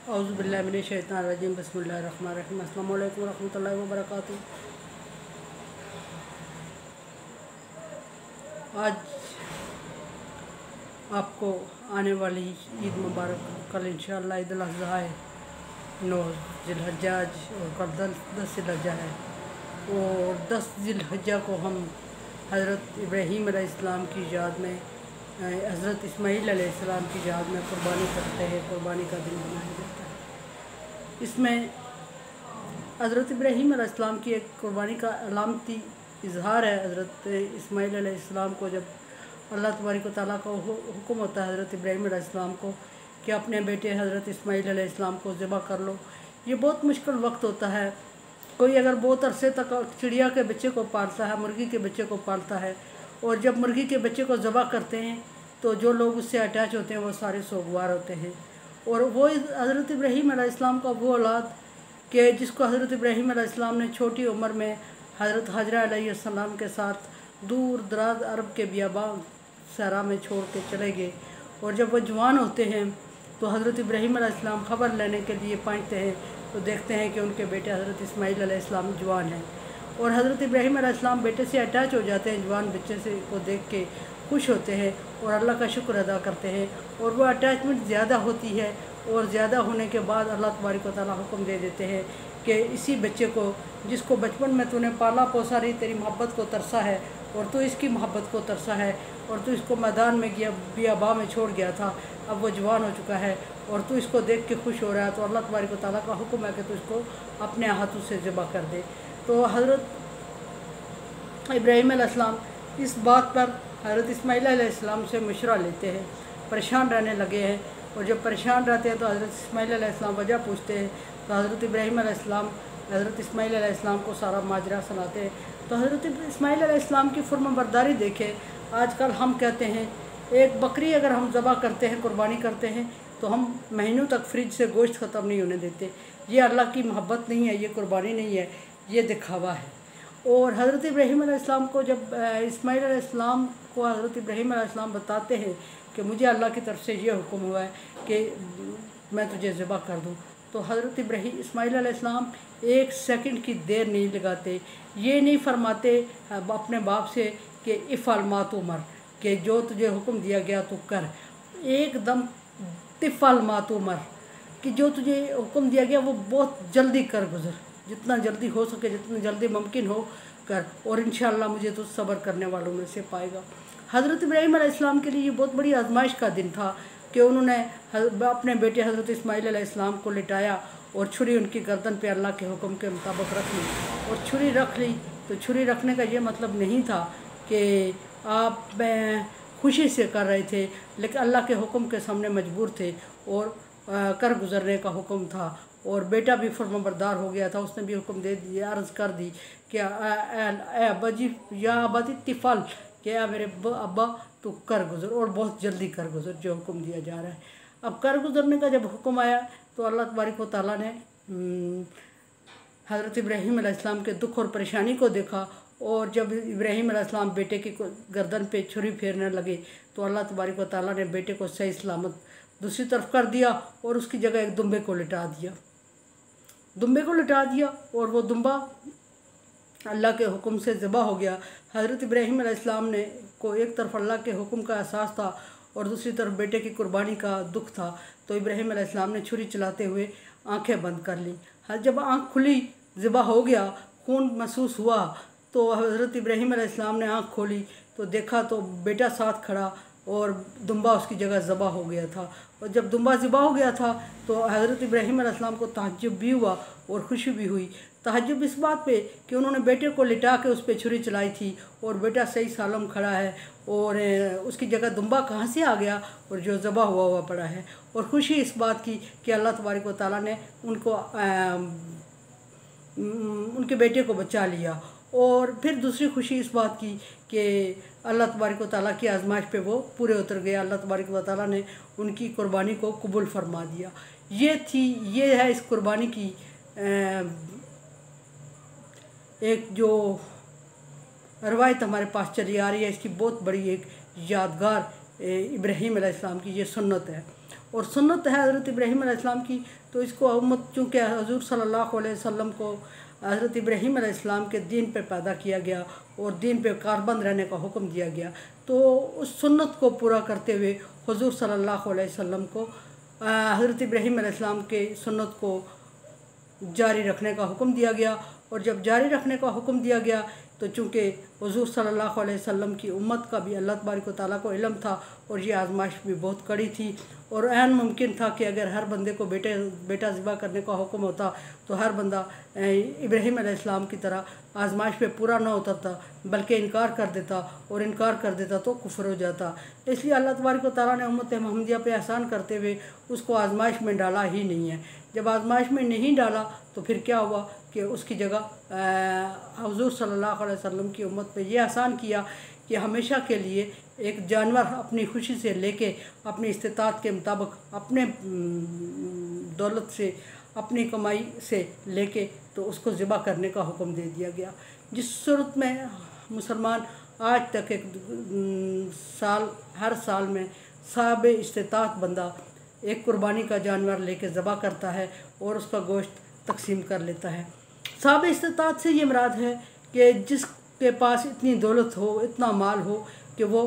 औज़ुबिल्लाहि मिनश्शैतानिर्रजीम बिस्मिल्लाहिर्रहमानिर्रहीम अस्सलामु अलैकुम रहमतुल्लाहि व बरकातुहू। आज आपको आने वाली ईद मुबारक, कल इंशाअल्लाह ईद उल अज़हा है, 9 ज़िलहज्जा और कल 10 ज़िलहज्जा है। और 10 ज़िलहज्जा को हम हज़रत इब्राहीम अलैहिस्सलाम की याद में, हज़रत इस्माईल अलैहिस्सलाम की याद में कुर्बानी करते हैं। कुर्बानी का दिन मनाया जाता है। इसमें हज़रत इब्राहीम अलैहिस्सलाम की एक कुर्बानी का अलामती इजहार है। हज़रत इस्माईल अलैहिस्सलाम को जब अल्लाह तबारक व तआला का हुक्म होता है हज़रत इब्राहीम अलैहिस्सलाम को कि अपने बेटे हज़रत इस्माईल अलैहिस्सलाम को ज़िबा कर लो, ये बहुत मुश्किल वक्त होता है। कोई अगर बहुत अरसे तक चिड़िया के बच्चे को पालता है, मुर्गी के बच्चे को पालता है, और जब मुर्गी के बच्चे को ज़िबा करते हैं तो जो लोग उससे अटैच होते हैं वो सारे सोगवार होते हैं। और वो हज़रत इब्राहीम अलैहिस्सलाम का वो औलाद कि जिसको हज़रत इब्राहीम अलैहिस्सलाम ने छोटी उम्र में हज़रत हाजरा अलैहिस्सलाम के साथ दूर दराज अरब के बियाबान सहरा में छोड़ के चले गए। और जब वो जवान होते हैं तो हज़रत इब्राहीम अलैहिस्सलाम ख़बर लेने के लिए पहुँचते हैं तो देखते हैं कि उनके बेटे हज़रत इस्माईल अलैहिस्सलाम जवान हैं। और हज़रत इब्राहीम अलैहिस्सलाम बेटे से अटैच हो जाते हैं, जवान बच्चे से को देख के खुश होते हैं और अल्लाह का शुक्र अदा करते हैं। और वो अटैचमेंट ज़्यादा होती है और ज़्यादा होने के बाद अल्लाह तबारक व तआला हुक्म दे देते हैं कि इसी बच्चे को जिसको बचपन में तूने पाला पोसा रही, तेरी मोहब्बत को तरसा है और तू इसकी मोहब्बत को तरसा है, और तू इसको मैदान में गया बियाबा में छोड़ गया था, अब वो जवान हो चुका है और तू इसको देख के खुश हो रहा है, तो अल्लाह तबारक व तआला का हुक्म है कि तू इसको अपने हाथों से ज़िबा कर दे। तो हज़रत इब्राहीम अलैहिस्सलाम इस बात पर हज़रत इस्माईल अलैहिस्सलाम से मशवरा लेते हैं, परेशान रहने लगे हैं। और जब परेशान रहते हैं तो हज़रत इस्माईल अलैहिस्सलाम वजह पूछते हैं, तो हज़रत इब्राहीम अलैहिस्सलाम हज़रत इस्माईल अलैहिस्सलाम को सारा माजरा सुनाते हैं। तो हज़रत इस्माईल अलैहिस्सलाम की फरमाबरदारी देखें। आजकल हम कहते हैं एक बकरी अगर हम ज़बह करते हैं, कुर्बानी करते हैं, तो हम महीनों तक फ्रिज से गोश्त ख़त्म नहीं होने देते। ये अल्लाह की मोहब्बत नहीं है, ये कुर्बानी नहीं है, ये दिखावा है। और हज़रत इब्राहीम अलैहिस्सलाम को जब इस्माईल अलैहिस्सलाम को हज़रत इब्राहीम अलैहिस्सलाम बताते हैं कि मुझे अल्लाह की तरफ से ये हुक्म हुआ है कि मैं तुझे ज़िबा कर दूँ, तो हज़रत इस्माईल अलैहिस्सलाम एक सेकंड की देर नहीं लगाते। ये नहीं फरमाते अपने बाप से कि इफ़अल मा तुमर, कि जो तुझे हुक्म दिया गया तो कर। एकदम तिफ़अल मा तुमर, कि जो तुझे हुक्म दिया गया वो बहुत जल्दी कर गुज़र, जितना जल्दी हो सके, जितना जल्दी मुमकिन हो कर, और इंशाअल्लाह मुझे तो सब्र करने वालों में से पाएगा। हज़रत इब्राहीम अलैहिस्सलाम के लिए ये बहुत बड़ी आजमाइश का दिन था कि उन्होंने अपने बेटे हज़रत इस्माईल अलैहिस्सलाम को लिटाया और छुरी उनकी गर्दन पे अल्लाह के हुक्म के मुताबिक रख ली। और छुरी रख ली तो छुरी रखने का ये मतलब नहीं था कि आप खुशी से कर रहे थे, लेकिन अल्लाह के हुक्म के सामने मजबूर थे और कर गुज़रने का हुक्म था। और बेटा भी फरमाबरदार हो गया था, उसने भी हुक्म दे दिया, अर्ज़ कर दी कि अब्बा जी या अब्बा तिफ़ल, कि मेरे अब्बा तो कर गुज़र, और बहुत जल्दी कर गुज़र, जो हुक्म दिया जा रहा है। अब कर गुज़रने का जब हुक्म आया तो अल्लाह तबारक व तआला ने हज़रत इब्राहीम अलैहिस्सलाम के दुख और परेशानी को देखा। और जब इब्राहीम अलैहिस्सलाम बेटे की गर्दन पे छुरी फेरने लगे तो अल्लाह तबारक व तआला ने बेटे को सही सलामत दूसरी तरफ कर दिया और उसकी जगह एक दुम्बे को लिटा दिया। दुम्बे को लिटा दिया और वो दुम्बा अल्लाह के हुक्म से ज़िबा हो गया। हज़रत इब्राहीम अलैहिस्सलाम ने को एक तरफ अल्लाह के हुक्म का एहसास था और दूसरी तरफ बेटे की कुर्बानी का दुख था। तो इब्राहीम अलैहिस्सलाम ने छुरी चलाते हुए आंखें बंद कर ली। जब आंख खुली, ज़िबा हो गया, खून महसूस हुआ, तो हज़रत इब्राहीम अलैहिस्सलाम ने आंख खोली तो देखा तो बेटा साथ खड़ा और दुम्बा उसकी जगह ज़बा हो गया था। और जब दुम्बा ज़बा हो गया था तो हज़रत इब्राहीम अलैहिस्सलाम को ताज्जुब भी हुआ और खुशी भी हुई। ताज्जुब इस बात पे कि उन्होंने बेटे को लिटा के उस पर छुरी चलाई थी और बेटा सही सालम खड़ा है और उसकी जगह दुम्बा कहाँ से आ गया और जो ज़बा हुआ पड़ा है। और खुशी इस बात की कि अल्लाह तबारक व तआला ने उनके बेटे को बचा लिया। और फिर दूसरी खुशी इस बात की कि अल्लाह तबारक व तआला की आजमाइश पे वो पूरे उतर गए। अल्लाह तबारक व तआला ने उनकी कुर्बानी को कबूल फरमा दिया। ये है इस कुर्बानी की एक जो रवायत हमारे पास चली आ रही है, इसकी बहुत बड़ी एक यादगार इब्राहीम अलैहिस्सलाम की ये सुन्नत है। और सुन्नत है हज़रत इब्राहीम अलैहिस्सलाम की, तो इसको उम्मत चूँकि हुज़ूर सल्लल्लाहु अलैहि वसल्लम को हज़रत इब्राहीम अलैहिस्सलाम के दीन पे पैदा किया गया और दीन पे कारबंद रहने का हुक्म दिया गया, तो उस सुन्नत को पूरा करते हुए हुज़ूर सल्लल्लाहु अलैहि वसल्लम को हज़रत इब्राहीम अलैहिस्सलाम के सुन्नत को जारी रखने का हुक्म दिया गया। और जब जारी रखने का हुक्म दिया गया तो चूँकि हुज़ूर सल्लल्लाहु अलैहि वसल्लम की उम्मत का भी अल्लाह तबारक व तआला को इल्म था और ये आजमाइश भी बहुत कड़ी थी, और ऐन मुमकिन था कि अगर हर बंदे को बेटा ज़िबा करने का हुक्म होता तो हर बंदा इब्राहीम अलैहिस्सलाम की तरह आजमाइश पे पूरा ना उतरता बल्कि इनकार कर देता, और इनकार कर देता तो कुफ्र हो जाता। इसलिए अल्लाह तबारक व तआला ने उम्मत मोहम्मदिया पे एहसान करते हुए उसको आजमाइश में डाला ही नहीं है। जब आजमाइश में नहीं डाला तो फिर क्या हुआ कि उसकी जगह हुज़ूर सल्लल्लाहु अलैहि वसल्लम की उम्मत पे ये एहसान किया कि हमेशा के लिए एक जानवर अपनी खुशी से लेके अपनी इस्तिताअत के मुताबिक अपने दौलत से अपनी कमाई से लेके तो उसको ज़िबा करने का हुक्म दे दिया गया। जिस सूरत में मुसलमान आज तक हर साल में साहब इस्तिताअत बंदा एक कुर्बानी का जानवर लेके ज़िबा करता है और उसका गोश्त तकसीम कर लेता है। साहब इस्तिताअत से ये मुराद है कि जिसके पास इतनी दौलत हो, इतना माल हो कि वो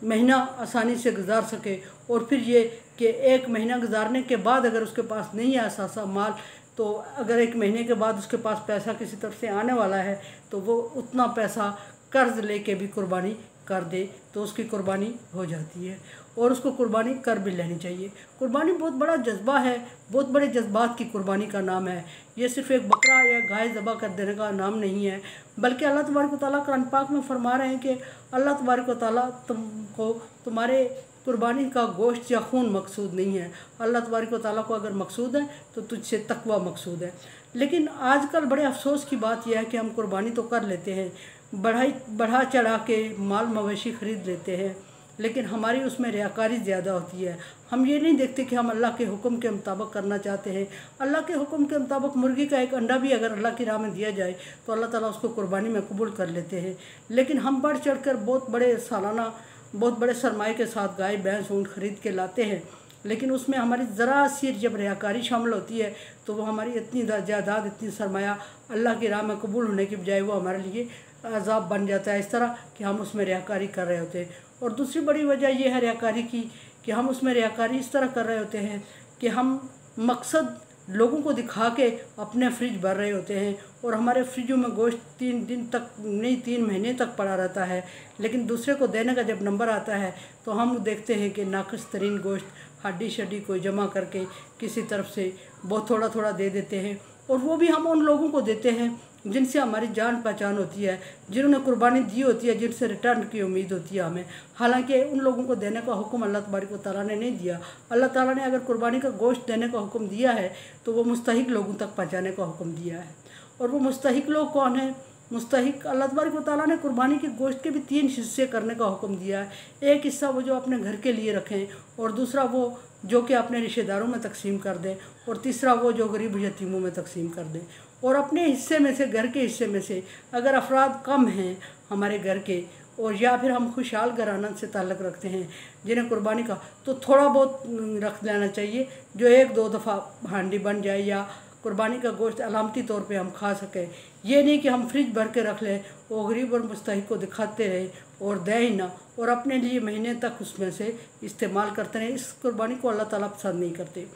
महीना आसानी से गुजार सके, और फिर ये कि एक महीना गुजारने के बाद अगर उसके पास नहीं है ऐसा माल, तो अगर एक महीने के बाद उसके पास पैसा किसी तरफ से आने वाला है तो वो उतना पैसा कर्ज लेके भी कुर्बानी कर दे तो उसकी कुर्बानी हो जाती है, और उसको कुर्बानी कर भी लेनी चाहिए। कुर्बानी बहुत बड़ा जज्बा है, बहुत बड़े जज्बात की कुर्बानी का नाम है। ये सिर्फ़ एक बकरा या गाय ज़बा कर देने का नाम नहीं है, बल्कि अल्लाह तबारक व तआला कुरान पाक में फरमा रहे हैं कि अल्लाह तबारक व तआला तुमको तुम्हारे कुर्बानी का गोश्त या खून मकसूद नहीं है। अल्लाह तबारक व तआला को अगर मकसूद है तो तुझसे तकवा मकसूद है। लेकिन आजकल बड़े अफसोस की बात यह है कि हम कुर्बानी तो कर लेते हैं, बढ़ा चढ़ा के माल मवेशी ख़रीद लेते हैं, लेकिन हमारी उसमें रियाकारी ज़्यादा होती है। हम ये नहीं देखते कि हम अल्लाह के हुक्म के मुताबिक करना चाहते हैं। अल्लाह के हुक्म के मुताबिक मुर्गी का एक अंडा भी अगर अल्लाह की राह में दिया जाए तो अल्लाह ताला उसको कुर्बानी में कबूल कर लेते हैं। लेकिन हम बढ़ चढ़ कर बहुत बड़े सालाना बहुत बड़े सरमाए के साथ गाय भैंस ऊँट ख़रीद के लाते हैं, लेकिन उसमें हमारी ज़रा सी जब रियाकारी शामिल होती है तो वो हमारी इतनी जायदाद इतनी सरमाया अल्लाह की राह में कबूल होने की बजाय वो हमारे लिए अज़ाब बन जाता है, इस तरह कि हम उसमें रियाकारी कर रहे होते हैं। और दूसरी बड़ी वजह यह है रियाकारी की कि हम उसमें रियाकारी इस तरह कर रहे होते हैं कि हम मकसद लोगों को दिखा के अपने फ्रिज भर रहे होते हैं, और हमारे फ्रिजों में गोश्त 3 दिन तक नहीं 3 महीने तक पड़ा रहता है, लेकिन दूसरे को देने का जब नंबर आता है तो हम देखते हैं कि नाक़िस तरीन गोश्त हड्डी शड्डी कोई जमा करके किसी तरफ से बहुत थोड़ा थोड़ा दे देते हैं, और वो भी हम उन लोगों को देते हैं जिनसे हमारी जान पहचान होती है, जिन्होंने कुर्बानी दी होती है, जिनसे रिटर्न की उम्मीद होती है हमें। हालांकि उन लोगों को देने का हुक्म अल्लाह तबारक व तआला ने नहीं दिया। अल्लाह ताला ने अगर कुर्बानी का गोश्त देने का हुक्म दिया है तो वो मुस्तहिक लोगों तक पहुँचाने का हुक्म दिया है। और वो मुस्तहिक लोग कौन है? मुस्तहिक अल्लाह तबारक व तआला ने कुर्बानी के गोश्त के भी 3 हिस्से करने का हुक्म दिया है। एक हिस्सा वो जो अपने घर के लिए रखें, और दूसरा वो जो कि अपने रिश्तेदारों में तकसीम कर दें, और तीसरा वो जो गरीब यतीमों में तकसीम कर दें। और अपने हिस्से में से, घर के हिस्से में से अगर अफराद कम हैं हमारे घर के, और या फिर हम खुशहाल घराना से ताल्लुक़ रखते हैं जिन्हें कुर्बानी का, तो थोड़ा बहुत रख लेना चाहिए जो 1-2 दफ़ा हांडी बन जाए या कुर्बानी का गोश्त अलामती तौर पे हम खा सकें। ये नहीं कि हम फ्रिज भर के रख लें, वो गरीब और मुस्तहिक को दिखाते रहें और दें ही ना, और अपने लिए महीने तक उसमें से इस्तेमाल करते रहें। इस कुर्बानी को अल्लाह ताला पसंद नहीं करते।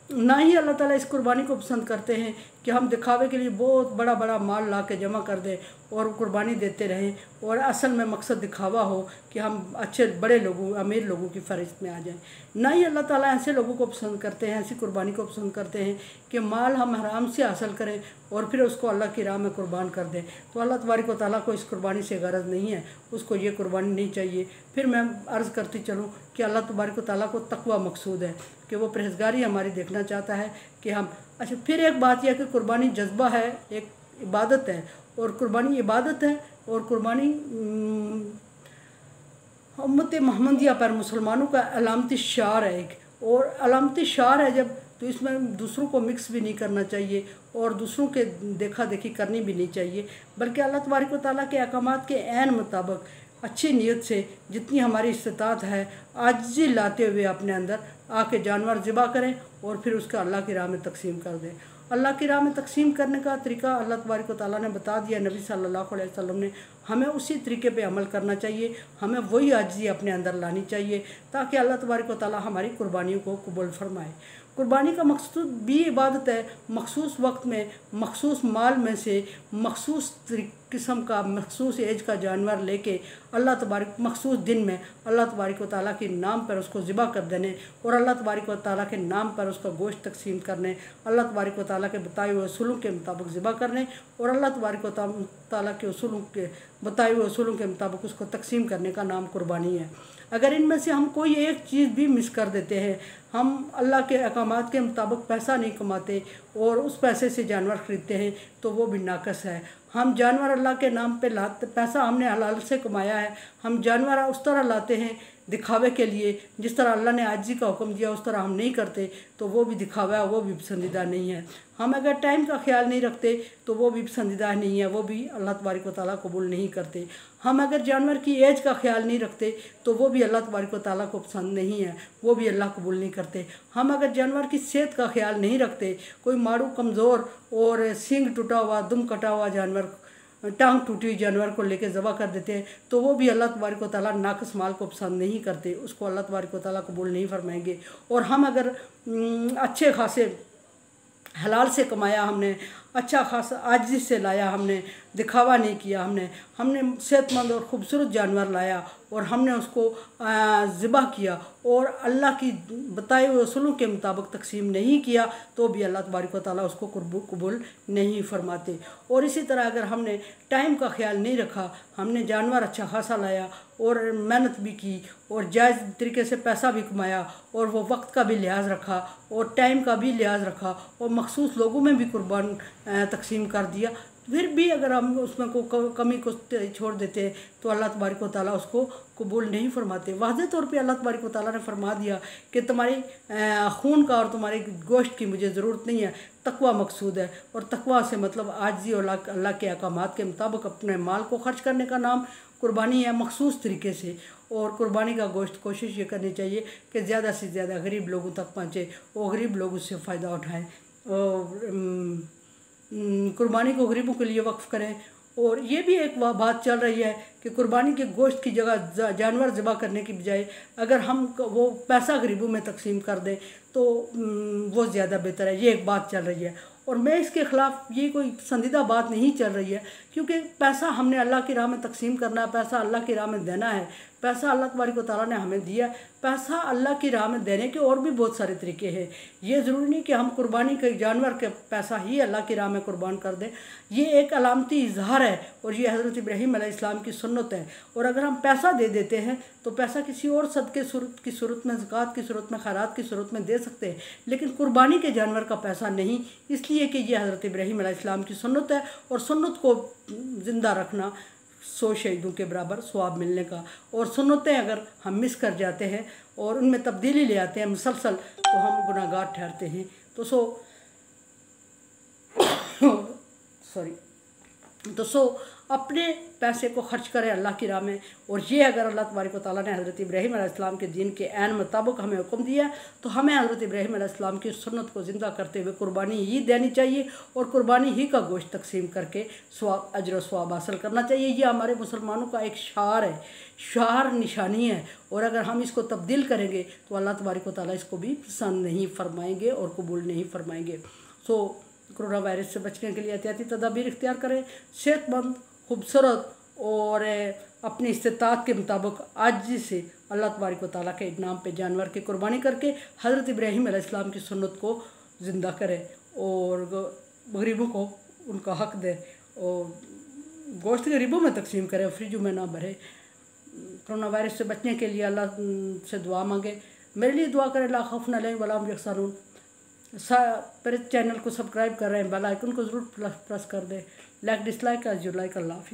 ना ही अल्लाह ताला इस कुर्बानी को पसंद करते हैं कि हम दिखावे के लिए बहुत बड़ा बड़ा माल ला के जमा कर दें और कुर्बानी देते रहें, और असल में मकसद दिखावा हो कि हम अच्छे बड़े लोगों अमीर लोगों की फहरिस्त में आ जाएं। ना ही अल्लाह ताला ऐसे लोगों को पसंद करते हैं, ऐसी कुर्बानी को पसंद करते हैं कि माल हम हराम से हासिल करें और फिर उसको अल्लाह की राह में कुर्बान कर दें। तो अल्लाह तबारक व तआला को इस कुर्बानी से गरज नहीं है, उसको ये कुर्बानी नहीं चाहिए। फिर मैं अर्ज़ करती चलूँ कि अल्लाह तबारक व तआला को तकवा मकसूद है कि वो परहेज़गारी हमारी देखना चाहता है कि हम अच्छा। फिर एक बात यह कि कुर्बानी जज्बा है, एक इबादत है, और कुर्बानी इबादत है, और कुर्बानी उम्मत मोहम्मदिया पर मुसलमानों का अलामती शार है एक, और अलामती शार है जब, तो इसमें दूसरों को मिक्स भी नहीं करना चाहिए और दूसरों के देखा देखी करनी भी नहीं चाहिए, बल्कि अल्लाह तबारक व तआला के अहकामात के ऐन मुताबिक अच्छी नीयत से जितनी हमारी इस्तात है आजिज़ी लाते हुए अपने अंदर आके जानवर ज़िबा करें और फिर उसका अल्लाह की राह में तकसीम कर दें। अल्लाह की राह में तकसीम करने का तरीका अल्लाह तबारक व तआला ने बता दिया, नबी सल्लल्लाहु अलैहि वसल्लम ने। हमें उसी तरीके पे अमल करना चाहिए, हमें वही आजिज़ी अपने अंदर लानी चाहिए ताकि अल्लाह तबारक व तआला हमारी कुर्बानियों को कबूल फरमाए। कुर्बानी का मकसूद भी इबादत है। मखसूस वक्त में मखसूस माल में से मखसूस किस्म का मखसूस एज का जानवर लेके अल्लाह तबारक मखसूस दिन में अल्लाह तबारक व तआला के नाम पर उसको ज़िबा कर देने और अल्लाह तबारक व तआला के नाम पर उसका गोश्त तकसीम करने, अल्लाह तबारक व तआला के बताए हुए उसूलों के मुताबिक ज़िबा करने और अल्लाह तबारक व तआला के उसूलों के बताए हुए उसूलों के मुताबिक उसको तकसीम करने का नाम कुर्बानी है। अगर इनमें से हम कोई एक चीज़ भी मिस कर देते हैं, हम अल्लाह के अहकामात के मुताबिक पैसा नहीं कमाते और उस पैसे से जानवर ख़रीदते हैं तो वो भी नाकस है। हम जानवर अल्लाह के नाम पे लाते, पैसा हमने हलाल से कमाया है, हम जानवर उस तरह लाते हैं दिखावे के लिए जिस तरह अल्लाह ने आजिज़ी का हुक्म दिया उस तरह हम नहीं करते तो वो भी दिखावा है, वो भी पसंदीदा नहीं है। हम अगर टाइम का ख्याल नहीं रखते तो वो भी पसंदीदा नहीं है, वो भी अल्लाह तबारक व तआला कबूल नहीं करते। हम अगर जानवर की एज का ख्याल नहीं रखते तो वो भी अल्लाह तबारक व तआला को पसंद नहीं है, वो भी अल्लाह कबूल नहीं करते। हम अगर जानवर की सेहत का ख्याल नहीं रखते, कोई मारू कमज़ोर और सींग टूटा हुआ दुम कटा हुआ जानवर, टांग टूटी हुई जानवर को लेकर ज़बा कर देते हैं तो वो भी अल्लाह तबारक व तआला नाकस माल को पसंद नहीं करते, उसको अल्लाह तबारक व तआला कबूल नहीं फरमाएंगे। और हम अगर अच्छे खासे हलाल से कमाया, हमने अच्छा खासा आजिज़ी से लाया, हमने दिखावा नहीं किया, हमने सेहतमंद और ख़ूबसूरत जानवर लाया और हमने उसको ज़िबा किया और अल्लाह की बताए हुए उसूलों के मुताबिक तकसीम नहीं किया तो भी अल्लाह तबारक व तआला उसको कबूल नहीं फरमाते। और इसी तरह अगर हमने टाइम का ख्याल नहीं रखा, हमने जानवर अच्छा खासा लाया और मेहनत भी की और जायज़ तरीके से पैसा भी कमाया और वो वक्त का भी लिहाज रखा और टाइम का भी लिहाज रखा और मखसूस लोगों में भी कुर्बान तकसीम कर दिया, फिर भी अगर हम उसमें को कमी को छोड़ देते हैं तो अल्लाह तबारक व तआला उसको कबूल नहीं फरमाते। वाज़ेह तौर पे अल्लाह तबारक व तआला ने फरमा दिया कि तुम्हारी खून का और तुम्हारे गोश्त की मुझे ज़रूरत नहीं है, तकवा मकसूद है। और तकवा से मतलब आजिज़ी और अल्लाह के अहकामात के मुताबिक अपने माल को खर्च करने का नाम कुर्बानी है मखसूस तरीके से। और कुर्बानी का गोश्त कोशिश ये करनी चाहिए कि ज़्यादा से ज़्यादा गरीब लोगों तक पहुँचे और गरीब लोग उससे फ़ायदा उठाएँ और कुर्बानी को गरीबों के लिए वक्फ़ करें। और ये भी एक बात चल रही है कि कुर्बानी के गोश्त की जगह जानवर ज़िबा करने की बजाय अगर हम वो पैसा गरीबों में तकसीम कर दें तो वो ज़्यादा बेहतर है, ये एक बात चल रही है। और मैं इसके ख़िलाफ़, ये कोई पसंदीदा बात नहीं चल रही है क्योंकि पैसा हमने अल्लाह की राह में तकसीम करना है, पैसा अल्लाह की राह में देना है, पैसा अल्लाह तबारक व तआला ने हमें दिया। पैसा अल्लाह की राह में देने के और भी बहुत सारे तरीके हैं। ये ज़रूरी नहीं कि हम कुर्बानी के जानवर के पैसा ही अल्लाह की राह में कुर्बान कर दें, ये एक अलामती इजहार है और ये हज़रत इब्राहीम अलैहिस्सलाम की सुन्नत है। और अगर हम पैसा दे देते हैं तो पैसा किसी और सदक़े की सूरत में, ज़कात की सूरत में, खैरात की सूरत में दे सकते हैं, लेकिन कुर्बानी के जानवर का पैसा नहीं, इसलिए कि ये हज़रत इब्राहीम अलैहिस्सलाम की सुन्नत है और सुन्नत को ज़िंदा रखना 100 शहीदों के बराबर सवाब मिलने का। और सुन्नतें अगर हम मिस कर जाते हैं और उनमें तब्दीली ले आते हैं मुसलसल तो हम गुनाहगार ठहरते हैं। तो अपने पैसे को खर्च करें अल्लाह की राह में। और ये अगर अल्लाह तबारक व तआला ने हज़रत इब्राहीम अलैहिस्सलाम के दीन के ऐन मुताबिक हमें हुक्म दिया तो हमें हज़रत इब्राहीम अलैहिस्सलाम की सुन्नत को ज़िंदा करते हुए कुर्बानी ही देनी चाहिए और कुर्बानी ही का गोश्त तकसीम करके सवाब, अजर व सवाब हासिल करना चाहिए। ये हमारे मुसलमानों का एक शार है, शार निशानी है। और अगर हम इसको तब्दील करेंगे तो अल्लाह तबारक व तआला इसको भी पसंद नहीं फरमाएंगे और कबूल नहीं फरमाएंगे। कोरोना वायरस से बचने के लिए एहतियाती तदाबीर इख्तियार करें, सेहतमंद, खूबसूरत और अपनी इस्तात के मुताबिक आजिज़ी से अल्लाह तबारक व तआला के नाम पे जानवर की कुर्बानी करके हज़रत इब्राहीम अलैहिस्सलाम की सुन्नत को ज़िंदा करें और गरीबों को उनका हक़ दें और गोश्त गरीबों में तकसीम करें, फ्रिजों में ना भरे। कोरोना वायरस से बचने के लिए अल्लाह से दुआ मांगे। मेरे लिए दुआ करें, ला खौफ़ुन अलैहिम वला हुम यहज़नून। मेरे चैनल को सब्सक्राइब कर रहे हैं, बेल आइकन को ज़रूर प्रेस कर दें। Like dislike as you like. अल्लाह हाफ़िज़।